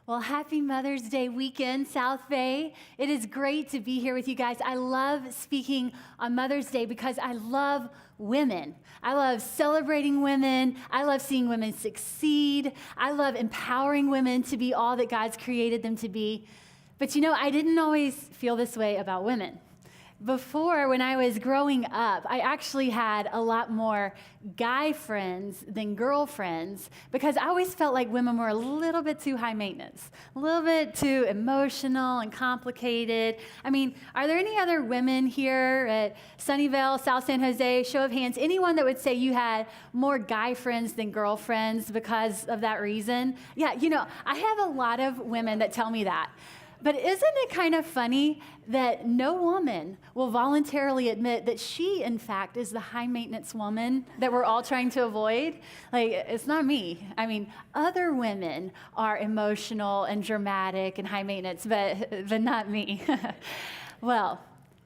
Well, happy Mother's Day weekend, South Bay. It is great to be here with you guys. I love speaking on Mother's Day because I love women. I love celebrating women. I love seeing women succeed. I love empowering women to be all that God's created them to be. But I didn't always feel this way about women. Before, when I was growing up, I actually had a lot more guy friends than girlfriends because I always felt like women were a little bit too high maintenance, a little bit too emotional and complicated. I mean, are there any other women here at Sunnyvale, South San Jose, show of hands, anyone that would say you had more guy friends than girlfriends because of that reason? Yeah, I have a lot of women that tell me that. But isn't it kind of funny that no woman will voluntarily admit that she, in fact, is the high-maintenance woman that we're all trying to avoid? Like, it's not me. I mean, other women are emotional and dramatic and high-maintenance, but not me. Well,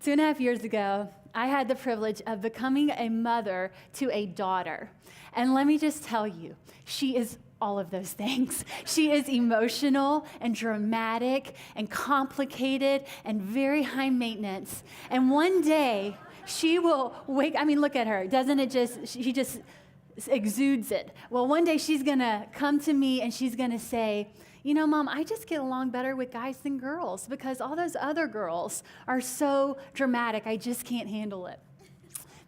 2.5 years ago, I had the privilege of becoming a mother to a daughter. And let me just tell you, she is all of those things. She is emotional and dramatic and complicated and very high maintenance. And one day she will look at her. She just exudes it. Well, one day she's going to come to me and she's going to say, Mom, I just get along better with guys than girls because all those other girls are so dramatic. I just can't handle it.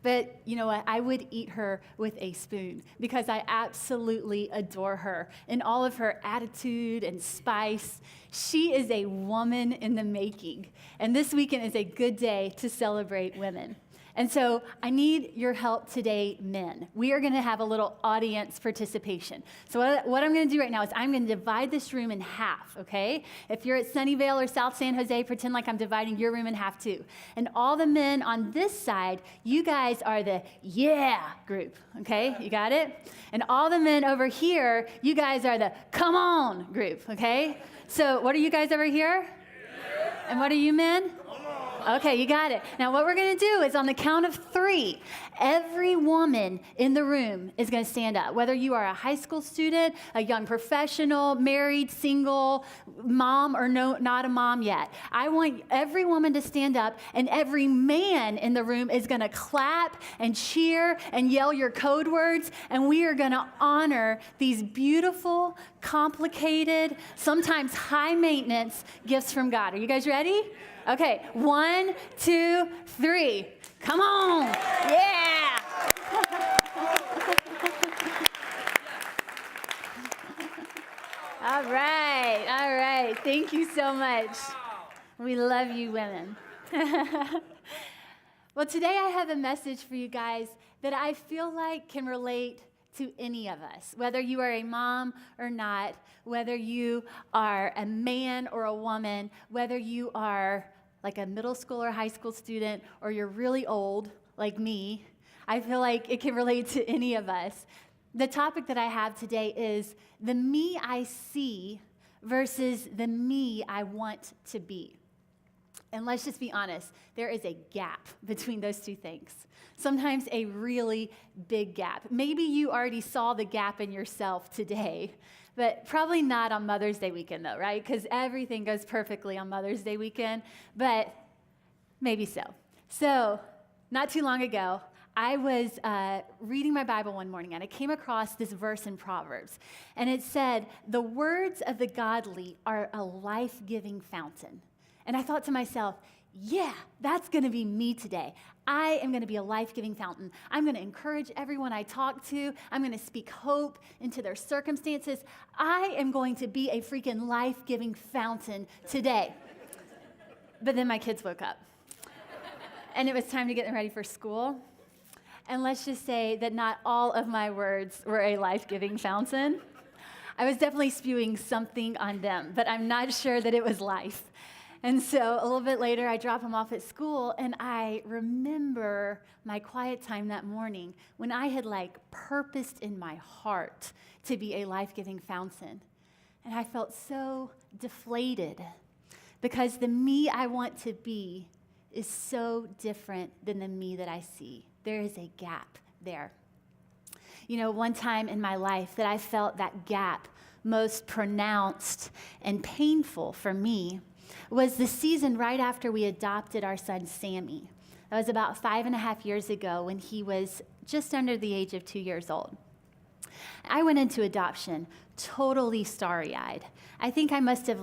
But you know what? I would eat her with a spoon because I absolutely adore her in all of her attitude and spice. She is a woman in the making. And this weekend is a good day to celebrate women. And so I need your help today, men. We are going to have a little audience participation. So what I'm going to do right now is I'm going to divide this room in half, okay? If you're at Sunnyvale or South San Jose, pretend like I'm dividing your room in half too. And all the men on this side, you guys are the yeah group, okay? You got it? And all the men over here, you guys are the come on group, okay? So what are you guys over here? Yeah. And what are you men? Okay, you got it. Now what we're going to do is on the count of 3, every woman in the room is going to stand up. Whether you are a high school student, a young professional, married, single, mom, or no, not a mom yet. I want every woman to stand up, and every man in the room is going to clap and cheer and yell your code words, and we are going to honor these beautiful, complicated, sometimes high maintenance gifts from God. Are you guys ready? Okay, 1, 2, 3. Come on. Yeah. All right. Thank you so much. We love you, women. Well, today I have a message for you guys that I feel like can relate to any of us, whether you are a mom or not, whether you are a man or a woman, whether you are like a middle school or high school student, or you're really old like me. I feel like it can relate to any of us. The topic that I have today is the me I see versus the me I want to be. And let's just be honest, there is a gap between those two things. Sometimes a really big gap. Maybe you already saw the gap in yourself today, but probably not on Mother's Day weekend though, right? Because everything goes perfectly on Mother's Day weekend, but maybe so. So not too long ago, I was reading my Bible one morning, and I came across this verse in Proverbs, and it said, "The words of the godly are a life-giving fountain." And I thought to myself, yeah, that's going to be me today. I am going to be a life-giving fountain. I'm going to encourage everyone I talk to. I'm going to speak hope into their circumstances. I am going to be a freaking life-giving fountain today. But then my kids woke up, and it was time to get them ready for school. And let's just say that not all of my words were a life-giving fountain. I was definitely spewing something on them, but I'm not sure that it was life. And so a little bit later, I drop them off at school, and I remember my quiet time that morning when I had purposed in my heart to be a life-giving fountain. And I felt so deflated because the me I want to be is so different than the me that I see. There is a gap there. One time in my life that I felt that gap most pronounced and painful for me was the season right after we adopted our son, Sammy. That was about 5.5 years ago when he was just under the age of 2 years old. I went into adoption totally starry-eyed. I think I must have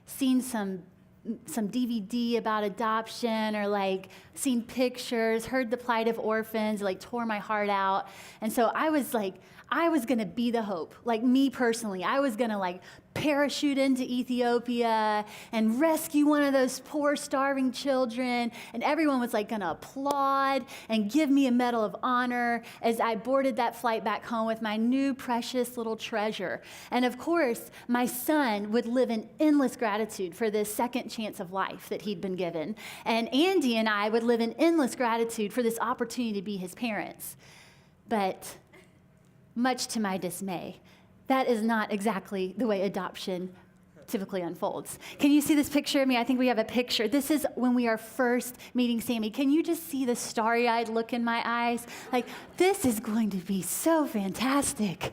seen some DVD about adoption or seen pictures, heard the plight of orphans, tore my heart out. And so I was going to be the hope. Me personally, I was going to parachute into Ethiopia and rescue one of those poor starving children. And everyone was going to applaud and give me a Medal of Honor as I boarded that flight back home with my new precious little treasure. And of course, my son would live in endless gratitude for this second chance of life that he'd been given. And Andy and I would live in endless gratitude for this opportunity to be his parents. But much to my dismay, that is not exactly the way adoption typically unfolds. Can you see this picture of me? I think we have a picture. This is when we are first meeting Sammy. Can you just see the starry-eyed look in my eyes? This is going to be so fantastic.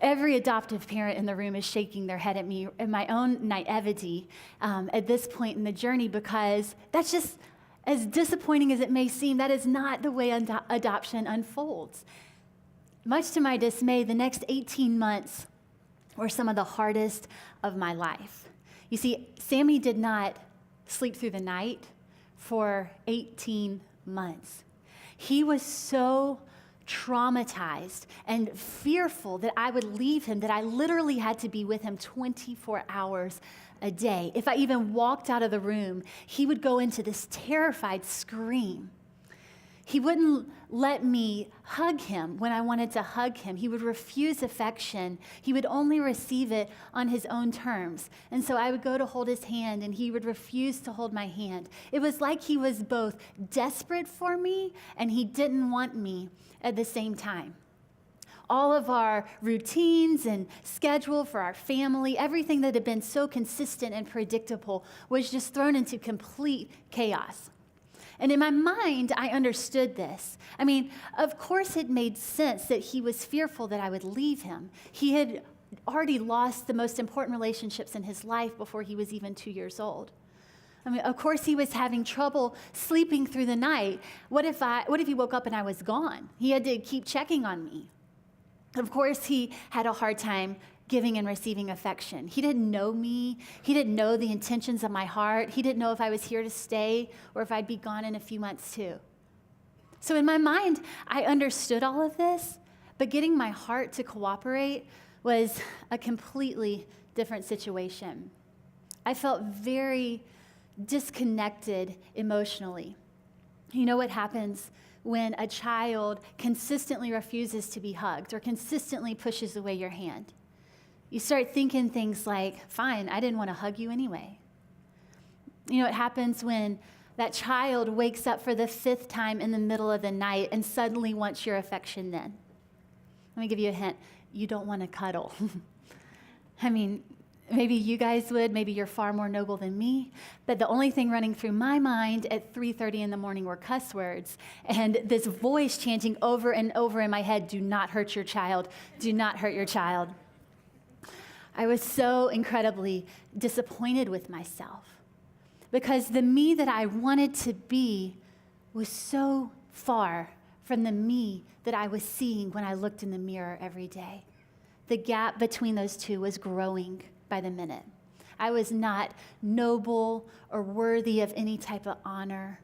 Every adoptive parent in the room is shaking their head at me and my own naivety at this point in the journey, because that's just, as disappointing as it may seem, that is not the way adoption unfolds. Much to my dismay, the next 18 months were some of the hardest of my life. You see, Sammy did not sleep through the night for 18 months. He was so traumatized and fearful that I would leave him that I literally had to be with him 24 hours a day. If I even walked out of the room, he would go into this terrified scream. He wouldn't let me hug him when I wanted to hug him. He would refuse affection. He would only receive it on his own terms. And so I would go to hold his hand, and he would refuse to hold my hand. It was like he was both desperate for me and he didn't want me at the same time. All of our routines and schedule for our family, everything that had been so consistent and predictable, was just thrown into complete chaos. And in my mind, I understood this. I mean, of course it made sense that he was fearful that I would leave him. He had already lost the most important relationships in his life before he was even 2 years old. I mean, of course he was having trouble sleeping through the night. What if he woke up and I was gone? He had to keep checking on me. Of course he had a hard time giving and receiving affection. He didn't know me. He didn't know the intentions of my heart. He didn't know if I was here to stay or if I'd be gone in a few months too. So in my mind, I understood all of this, but getting my heart to cooperate was a completely different situation. I felt very disconnected emotionally. You know what happens when a child consistently refuses to be hugged or consistently pushes away your hand? You start thinking things like, fine, I didn't want to hug you anyway. You know what happens when that child wakes up for the 5th time in the middle of the night and suddenly wants your affection then? Let me give you a hint. You don't want to cuddle. I mean, maybe you guys would. Maybe you're far more noble than me. But the only thing running through my mind at 3:30 in the morning were cuss words and this voice chanting over and over in my head, do not hurt your child. Do not hurt your child. I was so incredibly disappointed with myself because the me that I wanted to be was so far from the me that I was seeing when I looked in the mirror every day. The gap between those two was growing by the minute. I was not noble or worthy of any type of honor.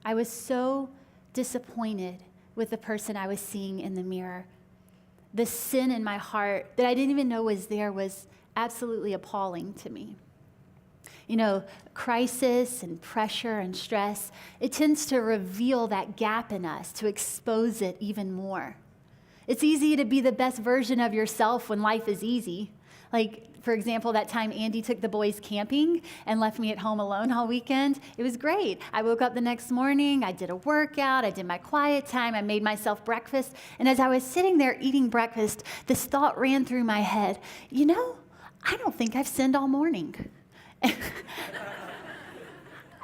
I was so disappointed with the person I was seeing in the mirror. The sin in my heart that I didn't even know was there was absolutely appalling to me. You know, crisis and pressure and stress, it tends to reveal that gap in us, to expose it even more. It's easy to be the best version of yourself when life is easy. For example, that time Andy took the boys camping and left me at home alone all weekend. It was great. I woke up the next morning, I did a workout, I did my quiet time, I made myself breakfast. And as I was sitting there eating breakfast, this thought ran through my head, I don't think I've sinned all morning.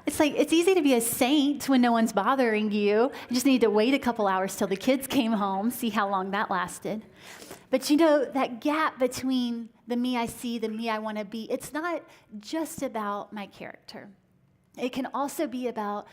It's easy to be a saint when no one's bothering you. You just need to wait a couple hours till the kids came home, see how long that lasted. But you know, that gap between the me I see, the me I want to be, it's not just about my character. It can also be about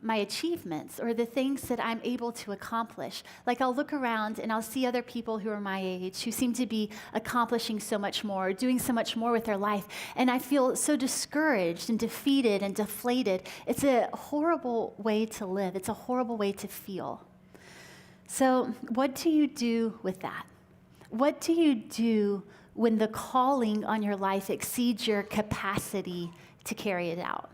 my achievements or the things that I'm able to accomplish. Like I'll look around and I'll see other people who are my age who seem to be accomplishing so much more, doing so much more with their life, and I feel so discouraged and defeated and deflated. It's a horrible way to live. It's a horrible way to feel. So what do you do with that? What do you do when the calling on your life exceeds your capacity to carry it out?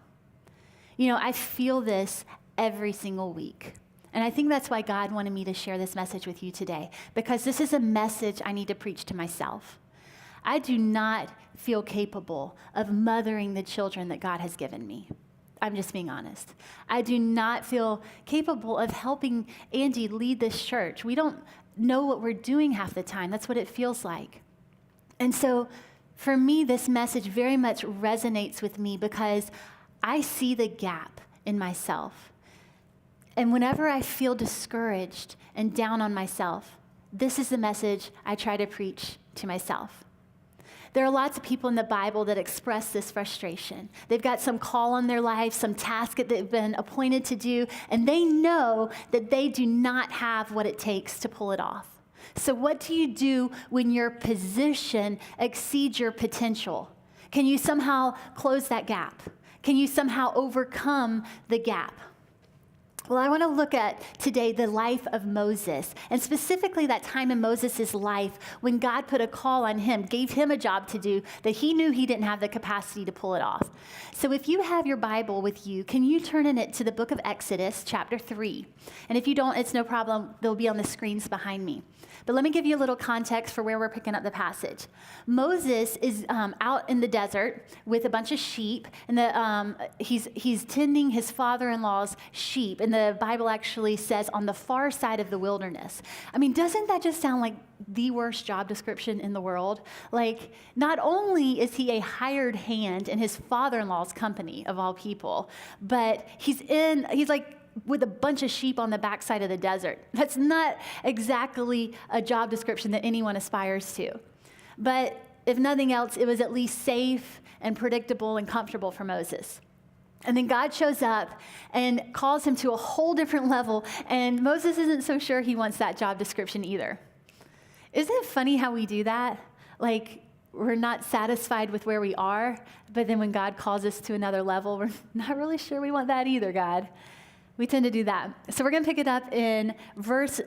You know, I feel this every single week. And I think that's why God wanted me to share this message with you today, because this is a message I need to preach to myself. I do not feel capable of mothering the children that God has given me. I'm just being honest. I do not feel capable of helping Andy lead this church. We don't know what we're doing half the time. That's what it feels like. And so for me, this message very much resonates with me because I see the gap in myself. And whenever I feel discouraged and down on myself, this is the message I try to preach to myself. There are lots of people in the Bible that express this frustration. They've got some call on their life, some task that they've been appointed to do, and they know that they do not have what it takes to pull it off. So what do you do when your position exceeds your potential? Can you somehow close that gap? Can you somehow overcome the gap? Well, I want to look at today the life of Moses, and specifically that time in Moses' life when God put a call on him, gave him a job to do that he knew he didn't have the capacity to pull it off. So if you have your Bible with you, can you turn in it to the book of Exodus, chapter 3? And if you don't, it's no problem. They'll be on the screens behind me. But let me give you a little context for where we're picking up the passage. Moses is out in the desert with a bunch of sheep, and he's tending his father-in-law's sheep, and the Bible actually says on the far side of the wilderness. I mean, doesn't that just sound like the worst job description in the world? Like, not only is he a hired hand in his father-in-law's company, of all people, but he's like with a bunch of sheep on the backside of the desert. That's not exactly a job description that anyone aspires to. But if nothing else, it was at least safe and predictable and comfortable for Moses. And then God shows up and calls him to a whole different level, and Moses isn't so sure he wants that job description either. Isn't it funny how we do that? Like, we're not satisfied with where we are, but then when God calls us to another level, we're not really sure we want that either, God. We tend to do that. So we're going to pick it up in verse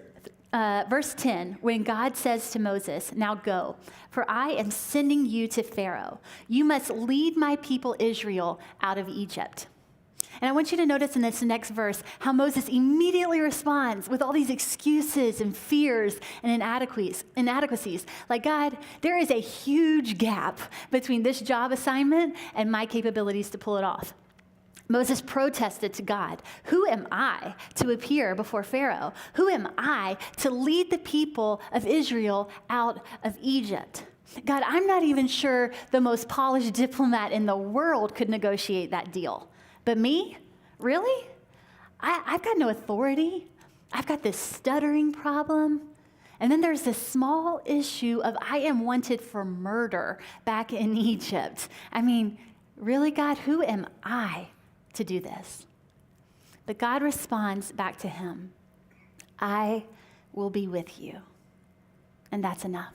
10, when God says to Moses, "Now go, for I am sending you to Pharaoh. You must lead my people Israel out of Egypt." And I want you to notice in this next verse how Moses immediately responds with all these excuses and fears and inadequacies. Like, God, there is a huge gap between this job assignment and my capabilities to pull it off. Moses protested to God, "Who am I to appear before Pharaoh? Who am I to lead the people of Israel out of Egypt? God, I'm not even sure the most polished diplomat in the world could negotiate that deal. But me? Really? I've got no authority. I've got this stuttering problem. And then there's this small issue of I am wanted for murder back in Egypt. I mean, really, God, who am I to do this?" But God responds back to him, "I will be with you." And that's enough.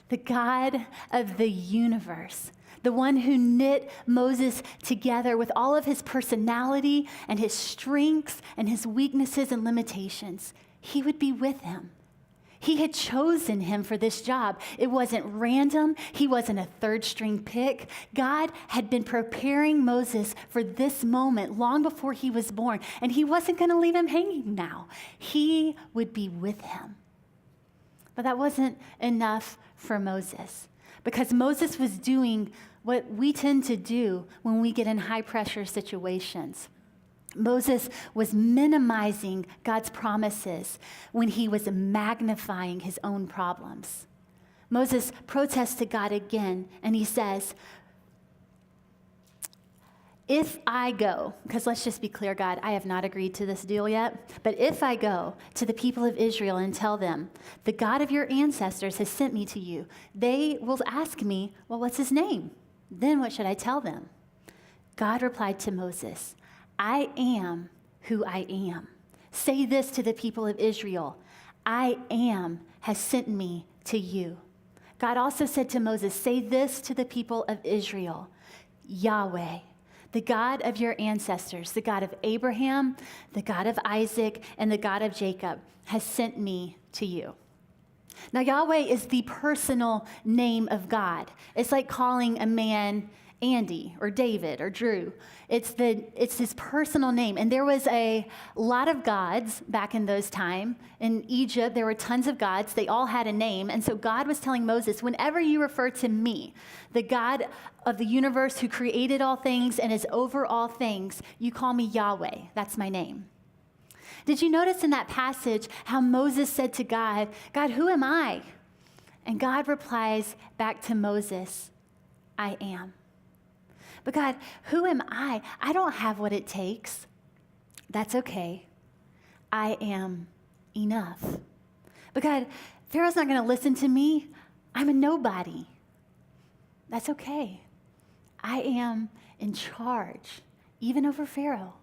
The God of the universe, the one who knit Moses together with all of his personality and his strengths and his weaknesses and limitations, he would be with him. He had chosen him for this job. It wasn't random. He wasn't a third-string pick. God had been preparing Moses for this moment long before he was born, and he wasn't going to leave him hanging now. He would be with him. But that wasn't enough for Moses, because Moses was doing what we tend to do when we get in high-pressure situations. Moses was minimizing God's promises when he was magnifying his own problems. Moses protests to God again, and he says, if I go, because let's just be clear, God, I have not agreed to this deal yet, but if I go to the people of Israel and tell them, the God of your ancestors has sent me to you, they will ask me, well, what's his name? Then what should I tell them? God replied to Moses, I am who I am. Say this to the people of Israel, I am has sent me to you. God also said to Moses, say this to the people of Israel, Yahweh, the God of your ancestors, the God of Abraham, the God of Isaac, and the God of Jacob, has sent me to you. Now, Yahweh is the personal name of God. It's like calling a man Andy or David or Drew. It's his personal name. And there was a lot of gods back in those times. In Egypt, there were tons of gods. They all had a name. And so God was telling Moses, whenever you refer to me, the God of the universe who created all things and is over all things, you call me Yahweh. That's my name. Did you notice in that passage how Moses said to God, God, who am I? And God replies back to Moses, I am. But God, who am I? I don't have what it takes. That's okay. I am enough. But God, Pharaoh's not going to listen to me. I'm a nobody. That's okay. I am in charge, even over Pharaoh.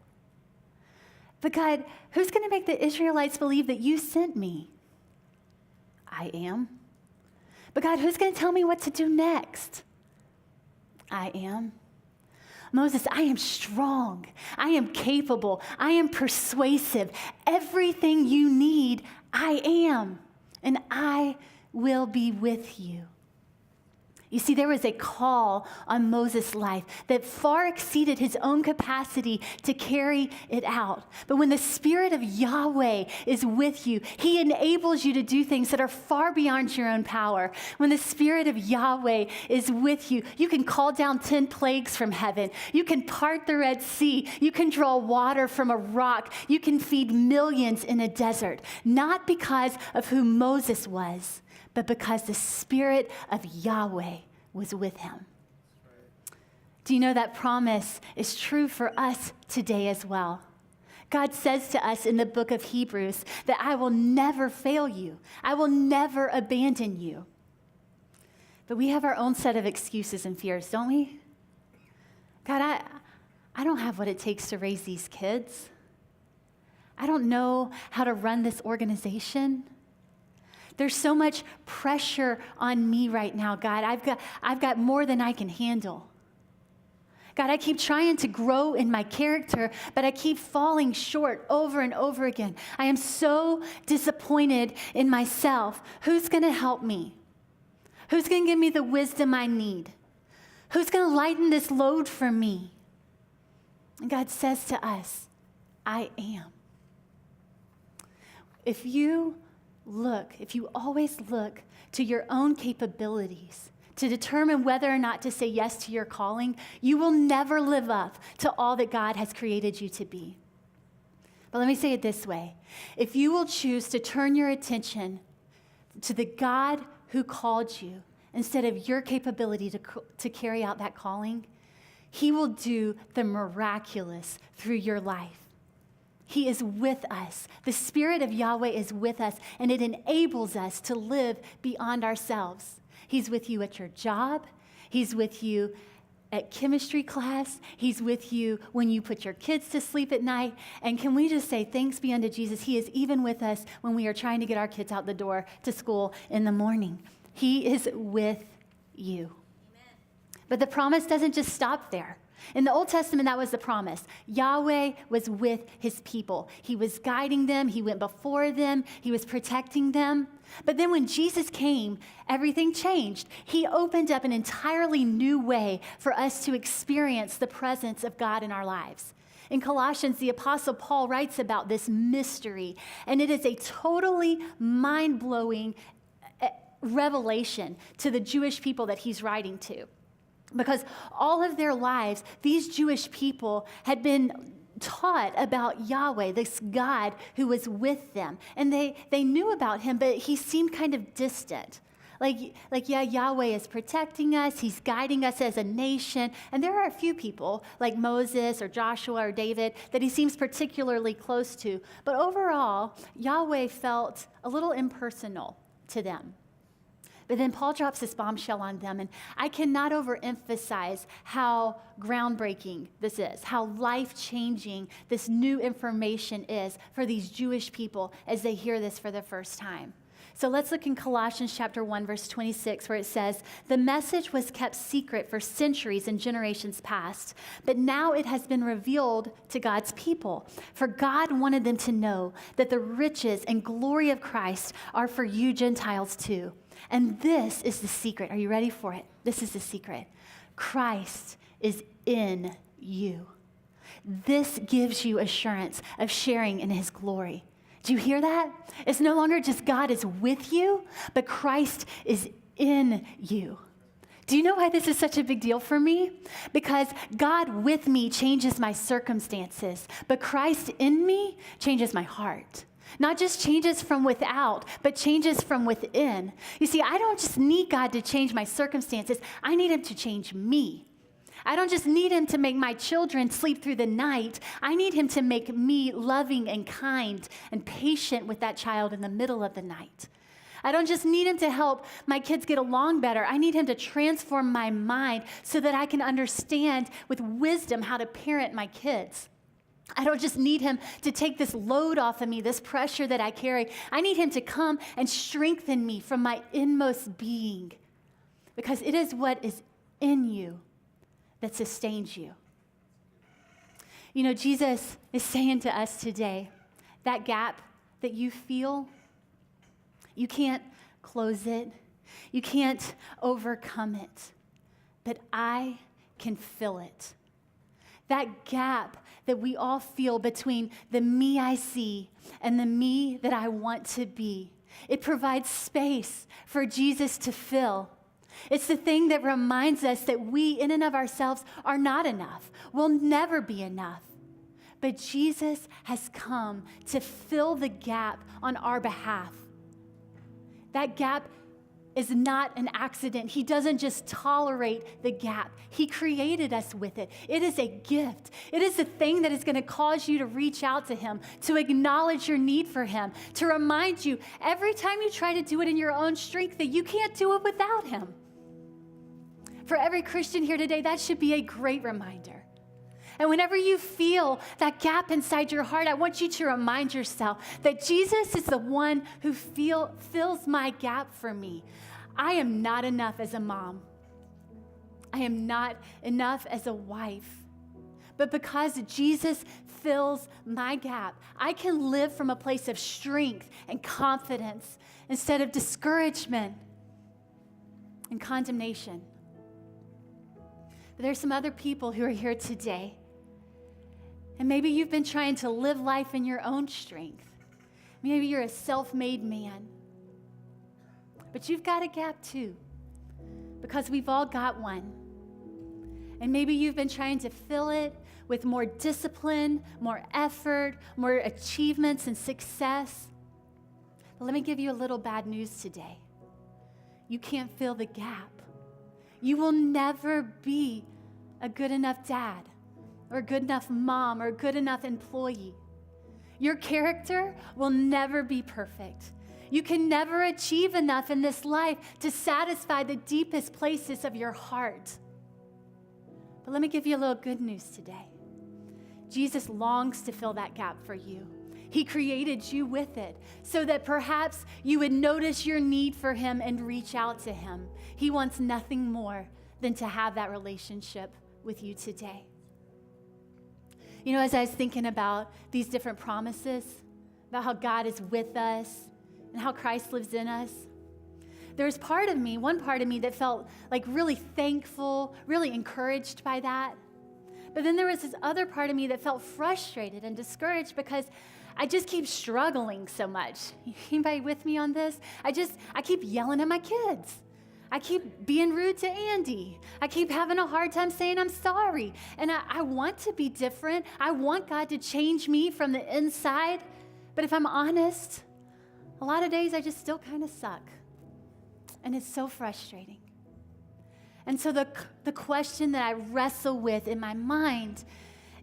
But God, who's going to make the Israelites believe that you sent me? I am. But God, who's going to tell me what to do next? I am. Moses, I am strong. I am capable. I am persuasive. Everything you need, I am. And I will be with you. You see, there was a call on Moses' life that far exceeded his own capacity to carry it out. But when the Spirit of Yahweh is with you, he enables you to do things that are far beyond your own power. When the Spirit of Yahweh is with you, you can call down 10 plagues from heaven. You can part the Red Sea. You can draw water from a rock. You can feed millions in a desert, not because of who Moses was, but because the Spirit of Yahweh was with him. Do you know that promise is true for us today as well? God says to us in the book of Hebrews that I will never fail you. I will never abandon you. But we have our own set of excuses and fears, don't we? God, I don't have what it takes to raise these kids. I don't know how to run this organization. There's so much pressure on me right now, God. I've got more than I can handle. God, I keep trying to grow in my character, but I keep falling short over and over again. I am so disappointed in myself. Who's going to help me? Who's going to give me the wisdom I need? Who's going to lighten this load for me? And God says to us, I am. If you always look to your own capabilities to determine whether or not to say yes to your calling, you will never live up to all that God has created you to be. But let me say it this way. If you will choose to turn your attention to the God who called you instead of your capability to carry out that calling, he will do the miraculous through your life. He is with us. The Spirit of Yahweh is with us, and it enables us to live beyond ourselves. He's with you at your job. He's with you at chemistry class. He's with you when you put your kids to sleep at night. And can we just say, thanks be unto Jesus, he is even with us when we are trying to get our kids out the door to school in the morning. He is with you. Amen. But the promise doesn't just stop there. In the Old Testament, that was the promise. Yahweh was with his people. He was guiding them. He went before them. He was protecting them. But then when Jesus came, everything changed. He opened up an entirely new way for us to experience the presence of God in our lives. In Colossians, the Apostle Paul writes about this mystery, and it is a totally mind-blowing revelation to the Jewish people that he's writing to. Because all of their lives, these Jewish people had been taught about Yahweh, this God who was with them. And they knew about him, but he seemed kind of distant. Yeah, Yahweh is protecting us. He's guiding us as a nation. And there are a few people like Moses or Joshua or David that he seems particularly close to. But overall, Yahweh felt a little impersonal to them. But then Paul drops this bombshell on them, and I cannot overemphasize how groundbreaking this is, how life-changing this new information is for these Jewish people as they hear this for the first time. So let's look in Colossians chapter 1, verse 26, where it says, "The message was kept secret for centuries and generations past, but now it has been revealed to God's people. For God wanted them to know that the riches and glory of Christ are for you Gentiles too. And this is the secret." Are you ready for it? This is the secret. Christ is in you. This gives you assurance of sharing in his glory. Do you hear that? It's no longer just God is with you, but Christ is in you. Do you know why this is such a big deal for me? Because God with me changes my circumstances, but Christ in me changes my heart. Not just changes from without, but changes from within. You see, I don't just need God to change my circumstances. I need him to change me. I don't just need him to make my children sleep through the night. I need him to make me loving and kind and patient with that child in the middle of the night. I don't just need him to help my kids get along better. I need him to transform my mind so that I can understand with wisdom how to parent my kids. I don't just need him to take this load off of me, this pressure that I carry. I need him to come and strengthen me from my inmost being, because it is what is in you that sustains you. You know, Jesus is saying to us today, that gap that you feel, you can't close it. You can't overcome it. But I can fill it. That gap that we all feel between the me I see and the me that I want to be, it provides space for Jesus to fill. It's the thing that reminds us that we, in and of ourselves, are not enough. We'll never be enough. But Jesus has come to fill the gap on our behalf. That gap is not an accident. He doesn't just tolerate the gap. He created us with it. It is a gift. It is a thing that is going to cause you to reach out to him, to acknowledge your need for him, to remind you every time you try to do it in your own strength that you can't do it without him. For every Christian here today, that should be a great reminder. And whenever you feel that gap inside your heart, I want you to remind yourself that Jesus is the one who fills my gap for me. I am not enough as a mom. I am not enough as a wife. But because Jesus fills my gap, I can live from a place of strength and confidence instead of discouragement and condemnation. But there's some other people who are here today, and maybe you've been trying to live life in your own strength. Maybe you're a self-made man, but you've got a gap too, because we've all got one. And maybe you've been trying to fill it with more discipline, more effort, more achievements and success. But let me give you a little bad news today. You can't fill the gap. You will never be a good enough dad or a good enough mom or a good enough employee. Your character will never be perfect. You can never achieve enough in this life to satisfy the deepest places of your heart. But let me give you a little good news today. Jesus longs to fill that gap for you. He created you with it so that perhaps you would notice your need for him and reach out to him. He wants nothing more than to have that relationship with you today. You know, as I was thinking about these different promises, about how God is with us and how Christ lives in us, there's one part of me that felt like really thankful, really encouraged by that. But then there was this other part of me that felt frustrated and discouraged because I just keep struggling so much. Anybody with me on this? I keep yelling at my kids. I keep being rude to Andy. I keep having a hard time saying I'm sorry. And I want to be different. I want God to change me from the inside. But if I'm honest, a lot of days I just still kind of suck. And it's so frustrating. And so the question that I wrestle with in my mind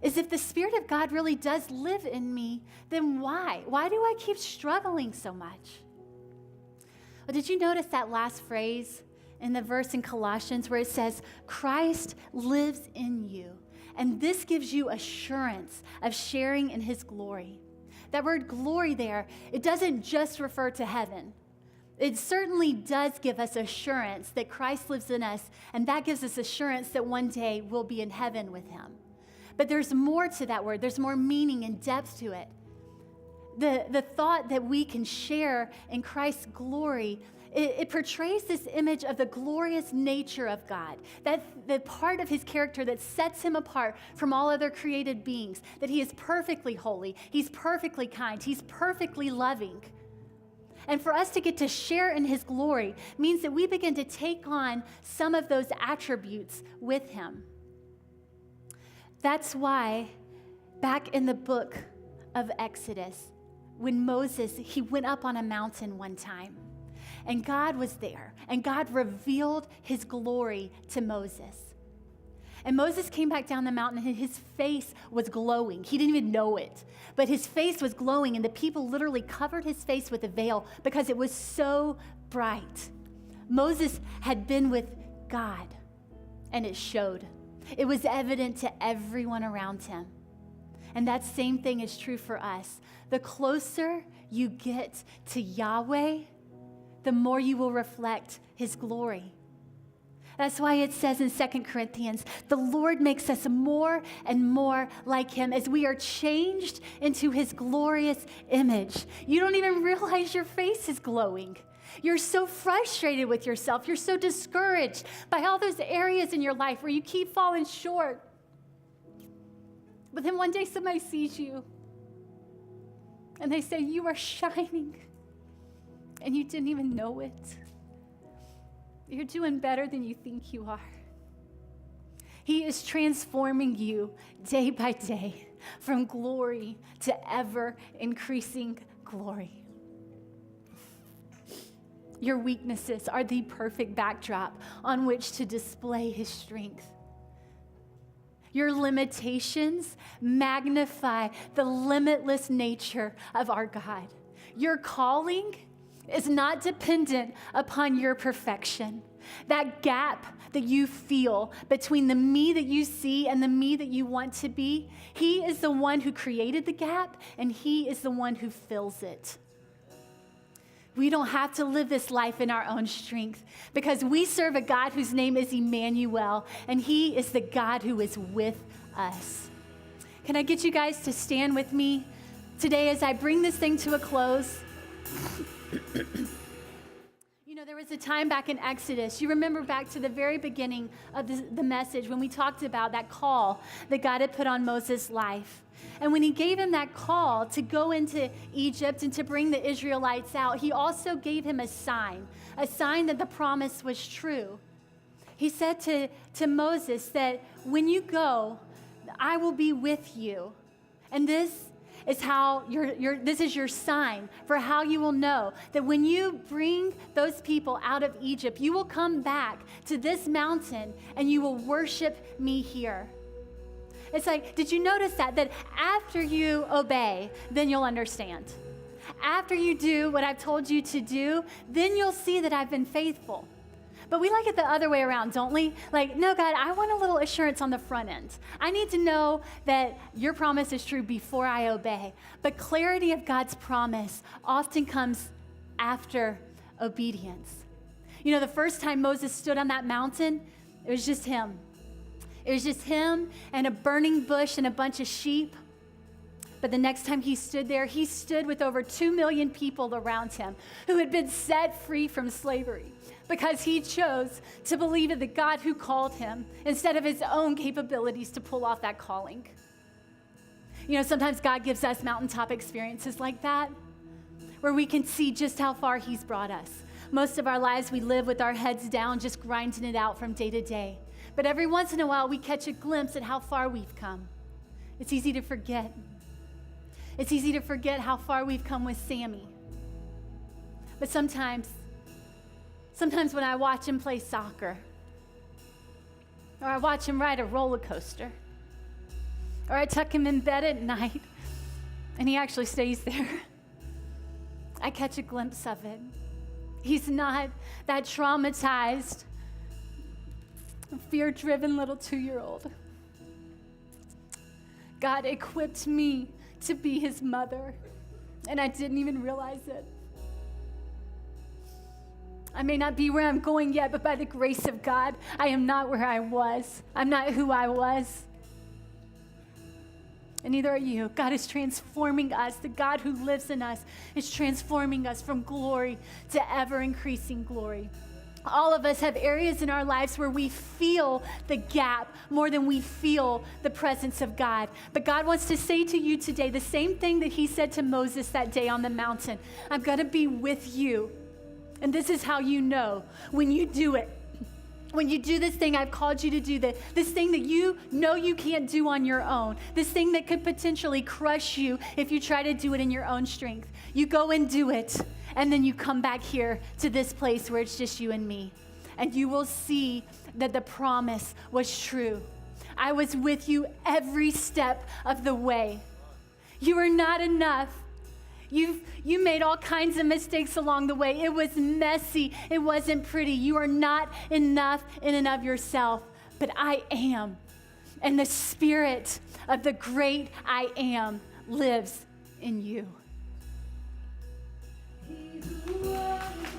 is, if the Spirit of God really does live in me, then why? Why do I keep struggling so much? Well, did you notice that last phrase in the verse in Colossians where it says, Christ lives in you, and this gives you assurance of sharing in his glory? That word glory there, it doesn't just refer to heaven. It certainly does give us assurance that Christ lives in us, and that gives us assurance that one day we'll be in heaven with him. But there's more to that word. There's more meaning and depth to it. The thought that we can share in Christ's glory, it portrays this image of the glorious nature of God, that the part of his character that sets him apart from all other created beings, that he is perfectly holy, he's perfectly kind, he's perfectly loving. And for us to get to share in his glory means that we begin to take on some of those attributes with him. That's why back in the book of Exodus, when Moses, he went up on a mountain one time, and God was there, and God revealed his glory to Moses. And Moses came back down the mountain, and his face was glowing. He didn't even know it, but his face was glowing, and the people literally covered his face with a veil because it was so bright. Moses had been with God, and it showed. It was evident to everyone around him. And that same thing is true for us. The closer you get to Yahweh, the more you will reflect his glory. That's why it says in 2 Corinthians, the Lord makes us more and more like him as we are changed into his glorious image. You don't even realize your face is glowing. You're so frustrated with yourself. You're so discouraged by all those areas in your life where you keep falling short. But then one day somebody sees you and they say, you are shining, and you didn't even know it. You're doing better than you think you are. He is transforming you day by day from glory to ever increasing glory. Your weaknesses are the perfect backdrop on which to display his strength. Your limitations magnify the limitless nature of our God. Your calling is not dependent upon your perfection. That gap that you feel between the me that you see and the me that you want to be, he is the one who created the gap, and he is the one who fills it. We don't have to live this life in our own strength because we serve a God whose name is Emmanuel, and he is the God who is with us. Can I get you guys to stand with me today as I bring this thing to a close? You know, there was a time back in Exodus, you remember back to the very beginning of the message when we talked about that call that God had put on Moses' life. And when he gave him that call to go into Egypt and to bring the Israelites out, he also gave him a sign that the promise was true. He said to Moses that when you go, I will be with you. And this is how this is your sign for how you will know that when you bring those people out of Egypt, you will come back to this mountain and you will worship me here. It's like, did you notice that after you obey, then you'll understand. After you do what I've told you to do, then you'll see that I've been faithful. But we like it the other way around, don't we? Like, no, God, I want a little assurance on the front end. I need to know that your promise is true before I obey. But clarity of God's promise often comes after obedience. You know, the first time Moses stood on that mountain, it was just him. It was just him and a burning bush and a bunch of sheep. But the next time he stood there, he stood with over 2 million people around him who had been set free from slavery because he chose to believe in the God who called him instead of his own capabilities to pull off that calling. You know, sometimes God gives us mountaintop experiences like that where we can see just how far he's brought us. Most of our lives we live with our heads down, just grinding it out from day to day. But every once in a while, we catch a glimpse at how far we've come. It's easy to forget. It's easy to forget how far we've come with Sammy. But sometimes Sometimes when I watch him play soccer, or I watch him ride a roller coaster, or I tuck him in bed at night, and he actually stays there, I catch a glimpse of it. He's not that traumatized, fear-driven little 2-year-old. God equipped me to be his mother, and I didn't even realize it. I may not be where I'm going yet, but by the grace of God, I am not where I was. I'm not who I was. And neither are you. God is transforming us. The God who lives in us is transforming us from glory to ever-increasing glory. All of us have areas in our lives where we feel the gap more than we feel the presence of God. But God wants to say to you today the same thing that he said to Moses that day on the mountain. I'm going to be with you. And this is how you know when you do it. When you do this thing I've called you to do, this thing that you know you can't do on your own, this thing that could potentially crush you if you try to do it in your own strength. You go and do it, and then you come back here to this place where it's just you and me. And you will see that the promise was true. I was with you every step of the way. You are not enough. You made all kinds of mistakes along the way. It was messy. It wasn't pretty. You are not enough in and of yourself, but I am. And the Spirit of the great I am lives in you.